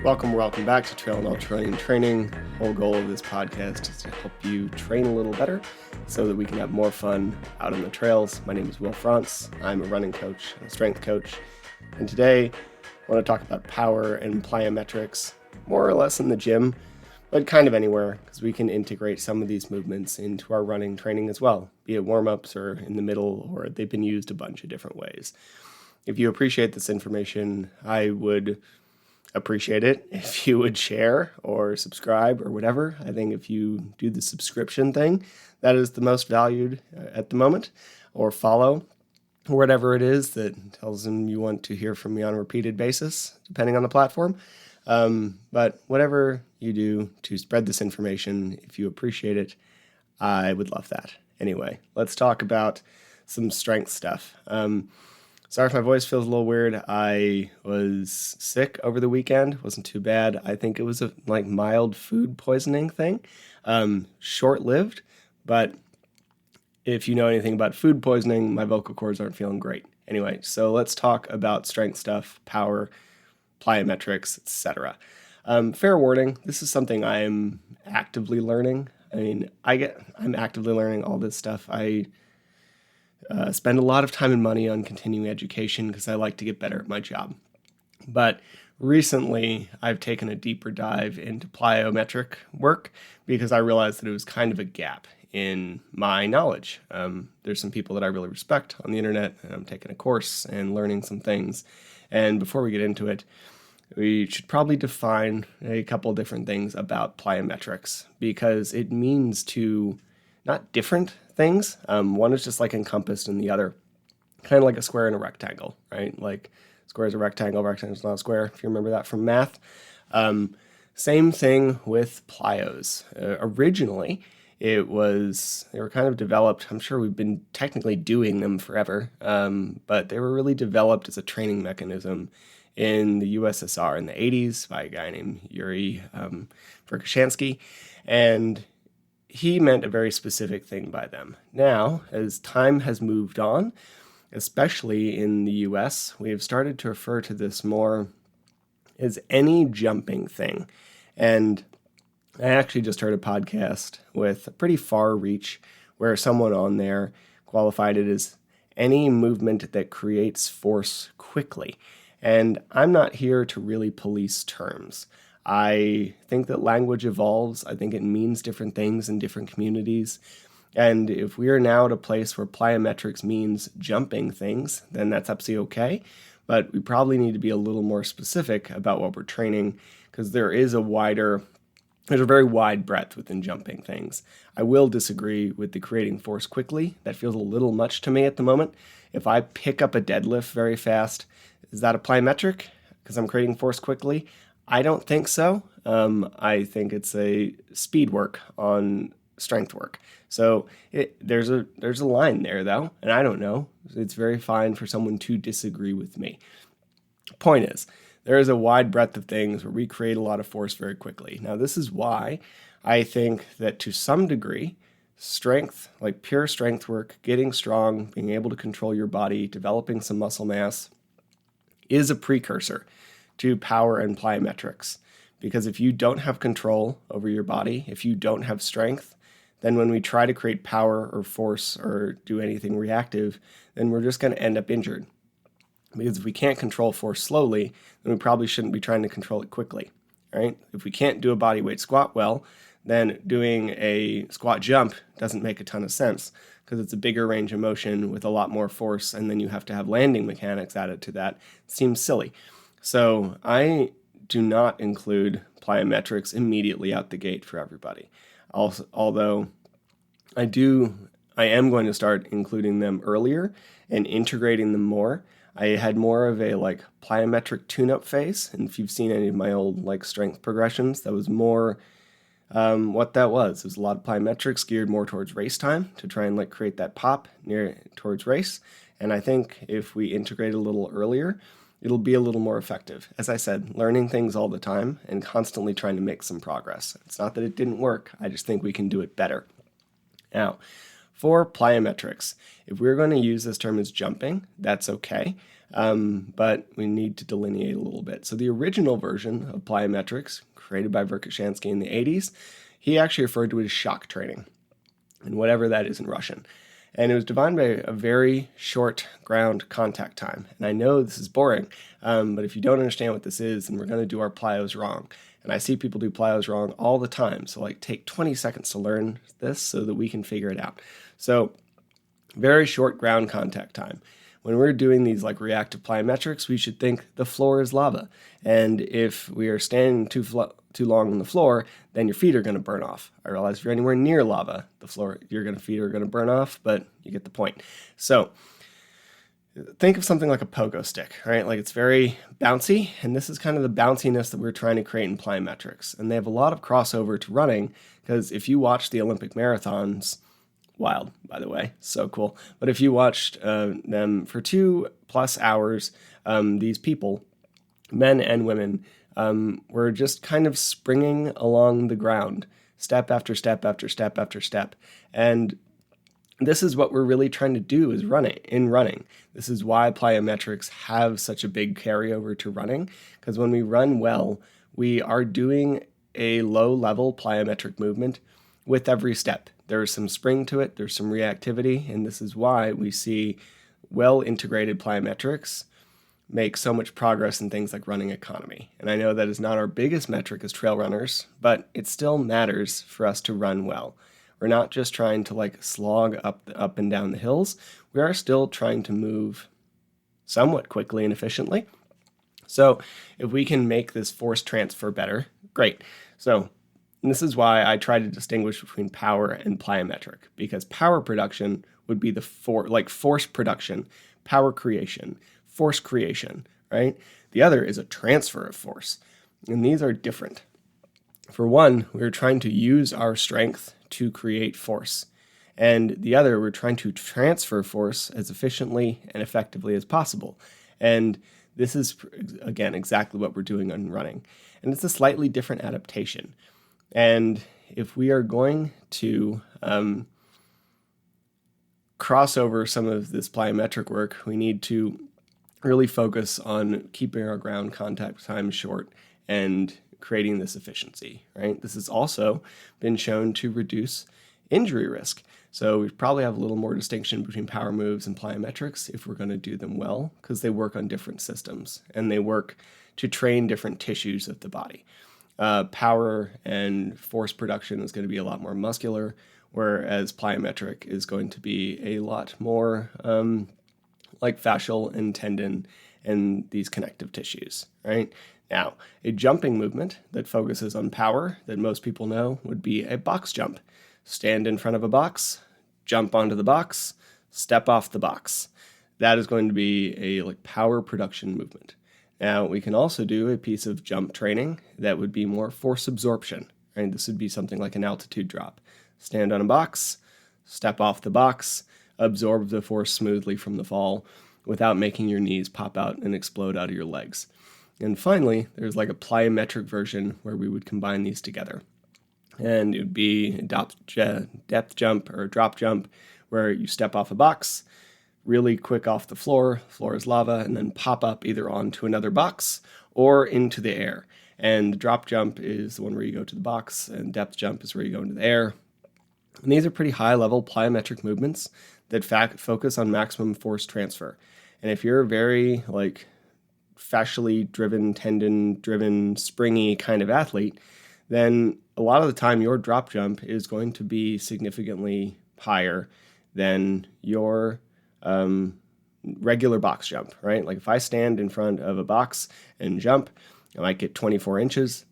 Welcome back to Trail and Ultra Running Training. The whole goal of this podcast is to help you train a little better so that we can have more fun out on the trails. My name is Will France. I'm a running coach and a strength coach. And today I want to talk about power and plyometrics, more or less in the gym, but kind of anywhere, because we can integrate some of these movements into our running training as well, be it warm-ups or in the middle, or they've been used a bunch of different ways. If you appreciate this information, I would appreciate it if you would share or subscribe or whatever. I think if you do the subscription thing, that is the most valued at the moment, or follow, or whatever it is that tells them you want to hear from me on a repeated basis, depending on the platform. But whatever you do to spread this information, if you appreciate it, I would love that. Anyway, let's talk about some strength stuff. Sorry if my voice feels a little weird. I was sick over the weekend. Wasn't too bad. I think it was a mild food poisoning thing. Short-lived, but if you know anything about food poisoning, my vocal cords aren't feeling great. Anyway, so let's talk about strength stuff, power, plyometrics, etc. Fair warning, this is something I am actively learning. I'm actively learning all this stuff. I spend a lot of time and money on continuing education because I like to get better at my job. But recently, I've taken a deeper dive into plyometric work because I realized that it was kind of a gap in my knowledge. There's some people that I really respect on the internet, and I'm taking a course and learning some things. And before we get into it, we should probably define a couple different things about plyometrics because it means to not different things. One is just encompassed in the other, kind of like a square and a rectangle, right? Like square is a rectangle is not a square, if you remember that from math. Same thing with Plyos. Originally, they were kind of developed, I'm sure we've been technically doing them forever, but they were really developed as a training mechanism in the USSR in the 80s by a guy named Yuri Verkhoshansky, and he meant a very specific thing by them. Now, as time has moved on, especially in the US, we have started to refer to this more as any jumping thing. And I actually just heard a podcast with a pretty far reach where someone on there qualified it as any movement that creates force quickly. And I'm not here to really police terms. I think that language evolves. I think it means different things in different communities. And if we are now at a place where plyometrics means jumping things, then that's absolutely okay. But we probably need to be a little more specific about what we're training because there's a very wide breadth within jumping things. I will disagree with the creating force quickly. That feels a little much to me at the moment. If I pick up a deadlift very fast, is that a plyometric because I'm creating force quickly? I don't think so. I think it's a speed work on strength work. So there's a line there, though, and I don't know. It's very fine for someone to disagree with me. Point is, there is a wide breadth of things where we create a lot of force very quickly. Now, this is why I think that to some degree, strength, like pure strength work, getting strong, being able to control your body, developing some muscle mass, is a precursor to power and plyometrics. Because if you don't have control over your body, if you don't have strength, then when we try to create power or force or do anything reactive, then we're just going to end up injured. Because if we can't control force slowly, then we probably shouldn't be trying to control it quickly, right? If we can't do a bodyweight squat well, then doing a squat jump doesn't make a ton of sense because it's a bigger range of motion with a lot more force, and then you have to have landing mechanics added to that. It seems silly. So I do not include plyometrics immediately out the gate for everybody. Also, although I am going to start including them earlier and integrating them more. I had more of a plyometric tune-up phase, and if you've seen any of my old strength progressions, that was more what that was. It was a lot of plyometrics geared more towards race time to try and create that pop towards race. And I think if we integrate a little earlier, it'll be a little more effective. As I said, learning things all the time and constantly trying to make some progress. It's not that it didn't work. I just think we can do it better. Now, for plyometrics, if we're going to use this term as jumping, that's okay. but we need to delineate a little bit. So the original version of plyometrics, created by Verkhoshansky in the 80s, he actually referred to it as shock training, and whatever that is in Russian. And it was defined by a very short ground contact time. And I know this is boring, but if you don't understand what this is, then we're going to do our plyos wrong. And I see people do plyos wrong all the time. So take 20 seconds to learn this so that we can figure it out. So very short ground contact time. When we're doing these reactive plyometrics, we should think the floor is lava. And if we are standing too long on the floor, then your feet are going to burn off. I realize if you're anywhere near lava, the floor, your feet are going to burn off, but you get the point. So think of something like a pogo stick, right? It's very bouncy, and this is kind of the bounciness that we're trying to create in plyometrics. And they have a lot of crossover to running, because if you watch the Olympic marathons, wild, by the way, so cool. But if you watched them for 2+ hours, these people, men and women, were just kind of springing along the ground, step after step after step after step. And this is what we're really trying to do is running. This is why plyometrics have such a big carryover to running, because when we run well, we are doing a low-level plyometric movement with every step. There's some spring to it, there's some reactivity, and this is why we see well-integrated plyometrics make so much progress in things like running economy. And I know that is not our biggest metric as trail runners, but it still matters for us to run well. We're not just trying to slog up and down the hills. We are still trying to move somewhat quickly and efficiently. So if we can make this force transfer better, great. So this is why I try to distinguish between power and plyometric, because power production would be the force production, power creation, force creation, right? The other is a transfer of force, and these are different. For one, we're trying to use our strength to create force, and the other, we're trying to transfer force as efficiently and effectively as possible. And this is, again, exactly what we're doing on running, and it's a slightly different adaptation. And if we are going to cross over some of this plyometric work, we need to really focus on keeping our ground contact time short and creating this efficiency, right? This has also been shown to reduce injury risk. So we probably have a little more distinction between power moves and plyometrics if we're going to do them well, because they work on different systems and they work to train different tissues of the body. Power and force production is going to be a lot more muscular, whereas plyometric is going to be a lot more fascial and tendon and these connective tissues, right? Now, a jumping movement that focuses on power that most people know would be a box jump. Stand in front of a box, jump onto the box, step off the box. That is going to be a power production movement. Now, we can also do a piece of jump training that would be more force absorption, right? This would be something like an altitude drop. Stand on a box, step off the box, absorb the force smoothly from the fall without making your knees pop out and explode out of your legs. And finally, there's a plyometric version where we would combine these together. And it would be a depth jump or a drop jump where you step off a box, really quick off the floor is lava, and then pop up either onto another box or into the air. And the drop jump is the one where you go to the box, and depth jump is where you go into the air. And these are pretty high-level plyometric movements that focus on maximum force transfer. And if you're a very fascially driven, tendon-driven, springy kind of athlete, then a lot of the time your drop jump is going to be significantly higher than your regular box jump, right? If I stand in front of a box and jump, I might get 24 inches.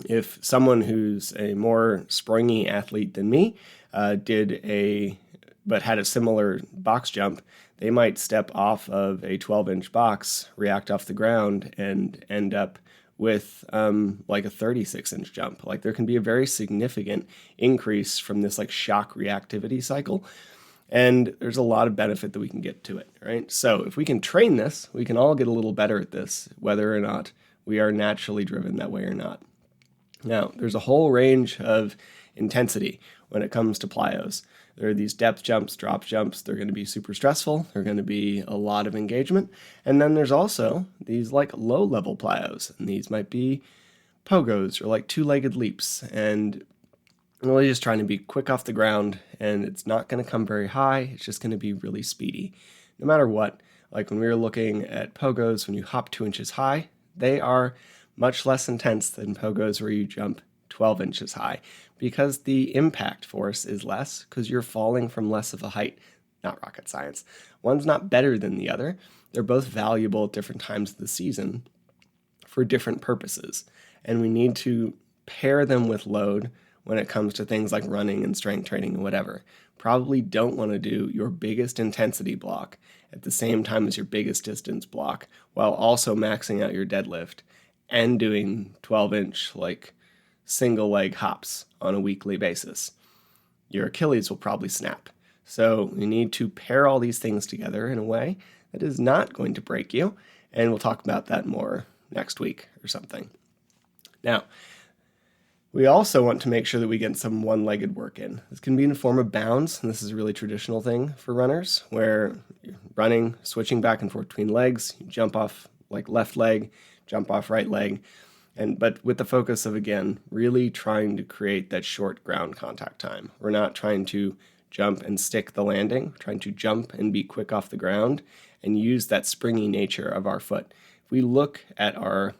If someone who's a more springy athlete than me but had a similar box jump, they might step off of a 12-inch box, react off the ground, and end up with a 36-inch jump. There can be a very significant increase from this shock reactivity cycle. And there's a lot of benefit that we can get to it, right? So if we can train this, we can all get a little better at this, whether or not we are naturally driven that way or not. Now, there's a whole range of intensity when it comes to plyos. There are these depth jumps, drop jumps. They're going to be super stressful. They're going to be a lot of engagement. And then there's also these like low-level plyos, and these might be pogos or like two-legged leaps, and really just trying to be quick off the ground, and it's not going to come very high. It's just going to be really speedy. No matter what, like when we were looking at pogos, when you hop 2 inches high, they are much less intense than pogos where you jump 12 inches high because the impact force is less because you're falling from less of a height. Not rocket science. One's not better than the other. They're both valuable at different times of the season for different purposes. And we need to pair them with load when it comes to things like running and strength training and whatever. Probably don't want to do your biggest intensity block at the same time as your biggest distance block while also maxing out your deadlift and doing 12-inch like single leg hops on a weekly basis. Your Achilles will probably snap. So you need to pair all these things together in a way that is not going to break you, and we'll talk about that more next week or something. Now, we also want to make sure that we get some one-legged work in. This can be in the form of bounds, and this is a really traditional thing for runners, where you're running, switching back and forth between legs, you jump off like left leg, jump off right leg, but with the focus of, again, really trying to create that short ground contact time. We're not trying to jump and stick the landing, we're trying to jump and be quick off the ground and use that springy nature of our foot. If we look at our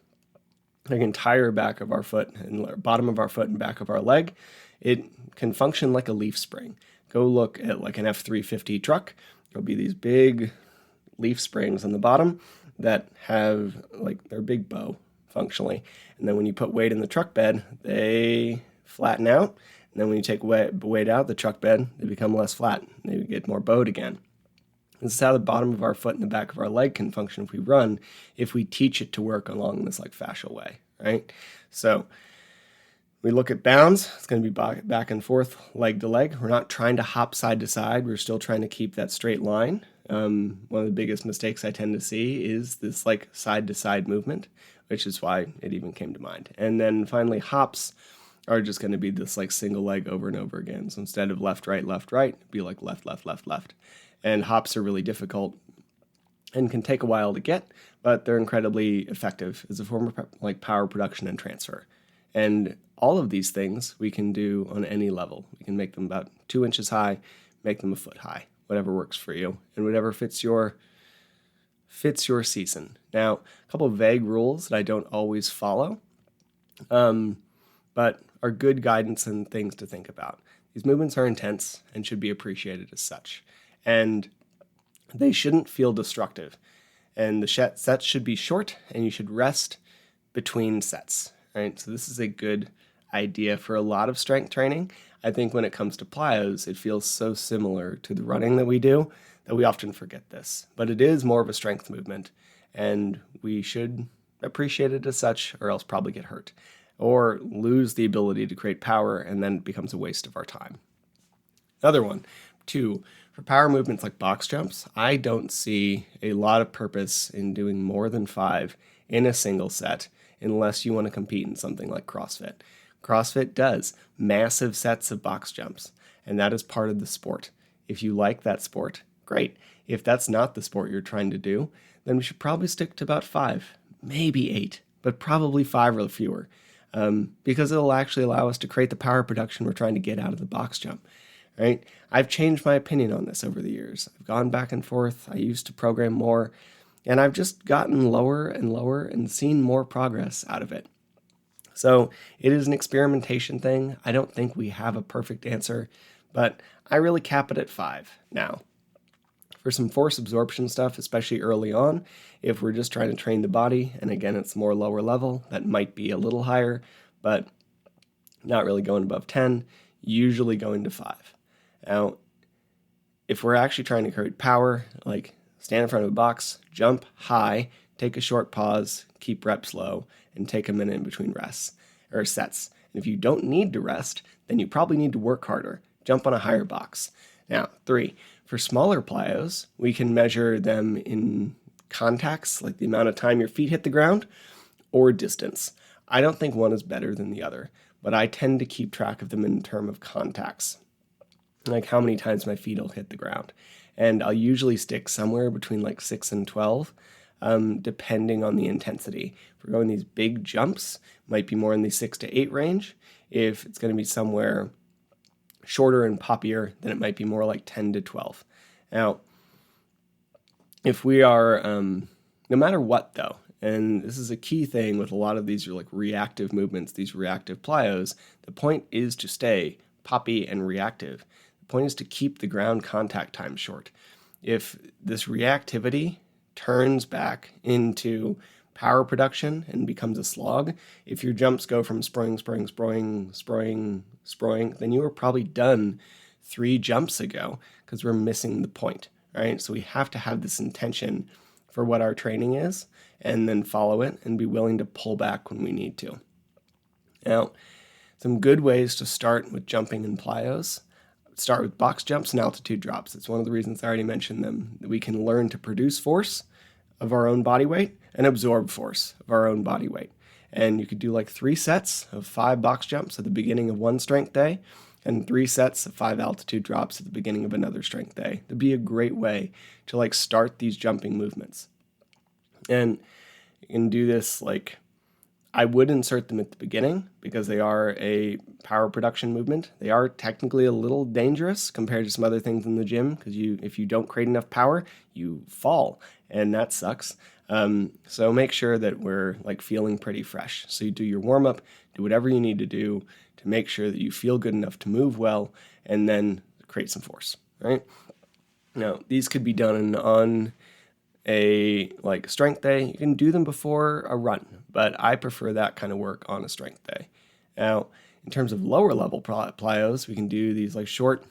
entire back of our foot and bottom of our foot and back of our leg, it can function like a leaf spring. Go look at like an F-350 truck. There'll be these big leaf springs on the bottom that have like their big bow functionally. And then when you put weight in the truck bed, they flatten out. And then when you take weight out of the truck bed, they become less flat. They get more bowed again. This is how the bottom of our foot and the back of our leg can function if we run, if we teach it to work along this like fascial way, right? So we look at bounds. It's going to be back and forth, leg to leg. We're not trying to hop side to side. We're still trying to keep that straight line. One of the biggest mistakes I tend to see is this like side to side movement, which is why it even came to mind. And then finally, hops are just going to be this like single leg over and over again. So instead of left, right, it'd be like left, left, left, left. And hops are really difficult and can take a while to get, but they're incredibly effective as a form of like power production and transfer. And all of these things we can do on any level. We can make them about 2 inches high, make them a foot high, whatever works for you and whatever fits your season. Now, a couple of vague rules that I don't always follow, but are good guidance and things to think about. These movements are intense and should be appreciated as such. And they shouldn't feel destructive. And the sets should be short, and you should rest between sets. Right? So this is a good idea for a lot of strength training. I think when it comes to plyos, it feels so similar to the running that we do that we often forget this. But it is more of a strength movement, and we should appreciate it as such, or else probably get hurt, or lose the ability to create power, and then it becomes a waste of our time. Another one, 2, for power movements like box jumps, I don't see a lot of purpose in doing more than 5 in a single set unless you want to compete in something like CrossFit. CrossFit does massive sets of box jumps, and that is part of the sport. If you like that sport, great. If that's not the sport you're trying to do, then we should probably stick to about 5, maybe 8, but probably 5 or fewer, because it'll actually allow us to create the power production we're trying to get out of the box jump. Right? I've changed my opinion on this over the years. I've gone back and forth. I used to program more, and I've just gotten lower and lower and seen more progress out of it. So it is an experimentation thing. I don't think we have a perfect answer, but I really cap it at 5 now. For some force absorption stuff, especially early on, if we're just trying to train the body, and again, it's more lower level, that might be a little higher, but not really going above 10, usually going to 5. Now, if we're actually trying to create power, like stand in front of a box, jump high, take a short pause, keep reps low, and take a minute in between rests or sets. And if you don't need to rest, then you probably need to work harder. Jump on a higher box. Now, 3, for smaller plyos, we can measure them in contacts, like the amount of time your feet hit the ground, or distance. I don't think one is better than the other, but I tend to keep track of them in terms of contacts, like how many times my feet will hit the ground. And I'll usually stick somewhere between like 6 and 12, depending on the intensity. If we're going these big jumps, might be more in the 6 to 8 range. If it's going to be somewhere shorter and poppier, then it might be more like 10 to 12. Now, if we are, no matter what though, and this is a key thing with a lot of these like reactive movements, these reactive plyos, the point is to stay poppy and reactive. The point is to keep the ground contact time short. If this reactivity turns back into power production and becomes a slog, if your jumps go from sproing, then you were probably done 3 jumps ago because we're missing the point, right? So we have to have this intention for what our training is and then follow it and be willing to pull back when we need to. Now, some good ways to start with jumping in plyos. Start with box jumps and altitude drops. It's one of the reasons I already mentioned them. We can learn to produce force of our own body weight and absorb force of our own body weight. And you could do like 3 sets of 5 box jumps at the beginning of one strength day and 3 sets of 5 altitude drops at the beginning of another strength day. It'd be a great way to like start these jumping movements. And you can do this like, I would insert them at the beginning because they are a power production movement. They are technically a little dangerous compared to some other things in the gym because if you don't create enough power, you fall, and that sucks. So make sure that we're like feeling pretty fresh. So you do your warm up, do whatever you need to do to make sure that you feel good enough to move well, and then create some force, right? Now, these could be done on a like strength day. You can do them before a run, but I prefer that kind of work on a strength day. Now, in terms of lower level plyos, we can do these like short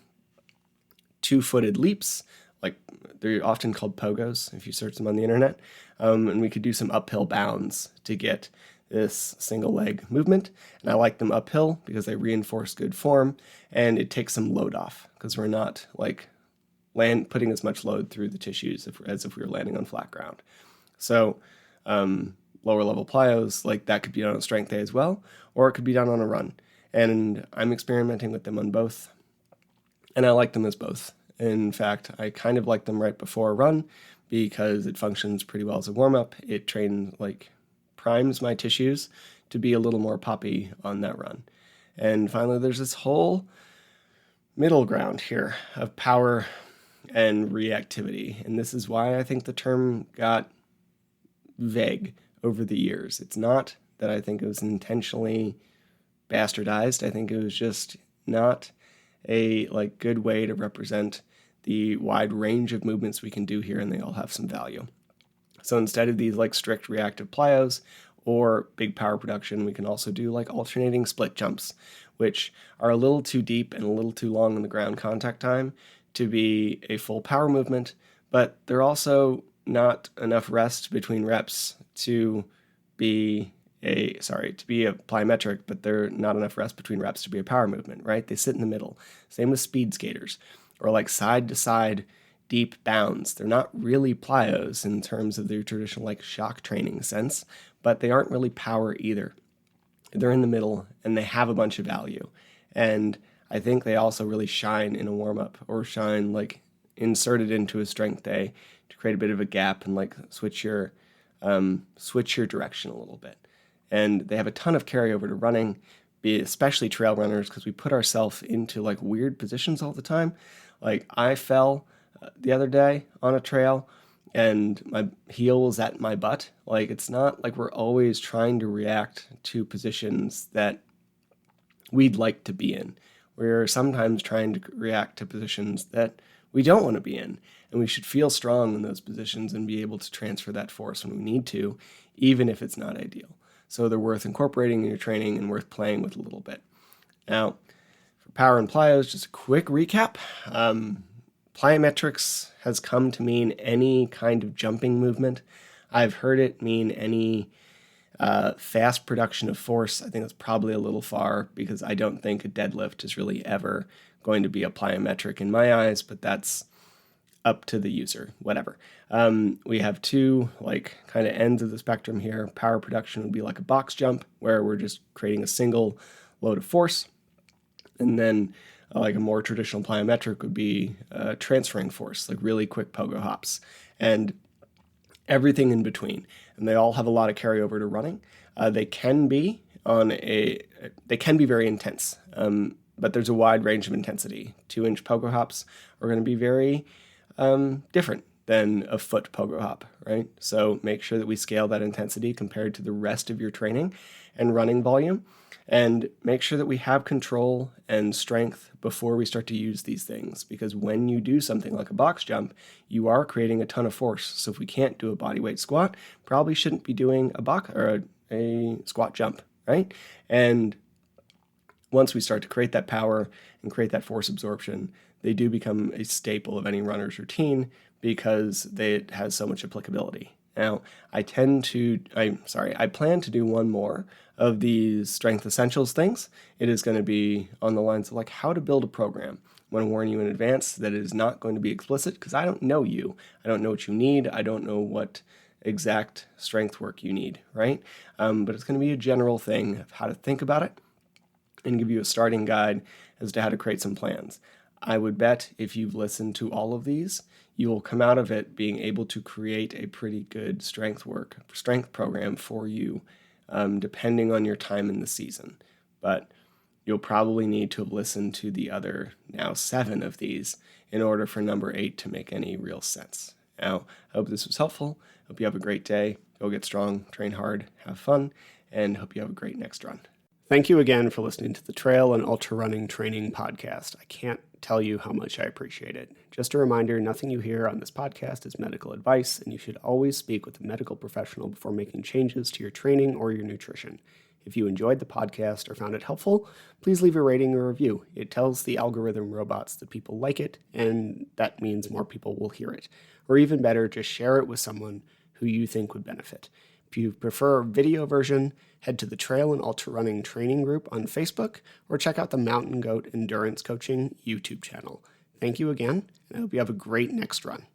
2-footed leaps, like they're often called pogos if you search them on the internet. And we could do some uphill bounds to get this single leg movement. And I like them uphill because they reinforce good form and it takes some load off because we're not like putting as much load through the tissues as if we were landing on flat ground. So lower level plyos, like that could be done on a strength day as well, or it could be done on a run. And I'm experimenting with them on both, and I like them as both. In fact, I kind of like them right before a run because it functions pretty well as a warm-up. It primes my tissues to be a little more poppy on that run. And finally, there's this whole middle ground here of power and reactivity. And this is why I think the term got vague over the years. It's not that I think it was intentionally bastardized. I think it was just not a good way to represent the wide range of movements we can do here, and they all have some value. So instead of these strict reactive plyos or big power production, we can also do alternating split jumps, which are a little too deep and a little too long in the ground contact time to be a full power movement, but they're also not enough rest between reps to be a plyometric, but they're not enough rest between reps to be a power movement, right? They sit in the middle. Same with speed skaters or side to side deep bounds. They're not really plyos in terms of their traditional shock training sense, but they aren't really power either. They're in the middle and they have a bunch of value. And I think they also really shine in a warm-up or shine inserted into a strength day to create a bit of a gap and switch your direction a little bit. And they have a ton of carryover to running, especially trail runners, because we put ourselves into weird positions all the time. I fell the other day on a trail and my heel was at my butt. It's not like we're always trying to react to positions that we'd like to be in. We're sometimes trying to react to positions that we don't want to be in. And we should feel strong in those positions and be able to transfer that force when we need to, even if it's not ideal. So they're worth incorporating in your training and worth playing with a little bit. Now, for power and plyos, just a quick recap. Plyometrics has come to mean any kind of jumping movement. I've heard it mean any fast production of force. I think that's probably a little far because I don't think a deadlift is really ever going to be a plyometric in my eyes, but that's up to the user, whatever. We have two kind of ends of the spectrum here. Power production would be like a box jump, where we're just creating a single load of force. And then like a more traditional plyometric would be transferring force, like really quick pogo hops, and everything in between. And they all have a lot of carryover to running. They can be very intense, but there's a wide range of intensity. 2-inch pogo hops are going to be very different than a foot pogo hop, right? So make sure that we scale that intensity compared to the rest of your training and running volume, and make sure that we have control and strength before we start to use these things, because when you do something like a box jump, you are creating a ton of force. So if we can't do a bodyweight squat, probably shouldn't be doing a squat jump, right? And once we start to create that power and create that force absorption, they do become a staple of any runner's routine because it has so much applicability. Now, I plan to do one more of these strength essentials things. It is going to be on the lines of like how to build a program. I want to warn you in advance that it is not going to be explicit because I don't know you. I don't know what you need. I don't know what exact strength work you need, right? But it's going to be a general thing of how to think about it and give you a starting guide as to how to create some plans. I would bet if you've listened to all of these, you will come out of it being able to create a pretty good strength program for you, depending on your time in the season. But you'll probably need to have listened to the other now 7 of these in order for number 8 to make any real sense. Now, I hope this was helpful. Hope you have a great day. Go get strong, train hard, have fun, and hope you have a great next run. Thank you again for listening to the Trail and Ultra Running Training Podcast. I can't tell you how much I appreciate it. Just a reminder, nothing you hear on this podcast is medical advice, and you should always speak with a medical professional before making changes to your training or your nutrition. If you enjoyed the podcast or found it helpful, please leave a rating or review. It tells the algorithm robots that people like it, and that means more people will hear it. Or even better, just share it with someone who you think would benefit. If you prefer a video version, head to the Trail and Ultra Running Training Group on Facebook, or check out the Mountain Goat Endurance Coaching YouTube channel. Thank you again, and I hope you have a great next run.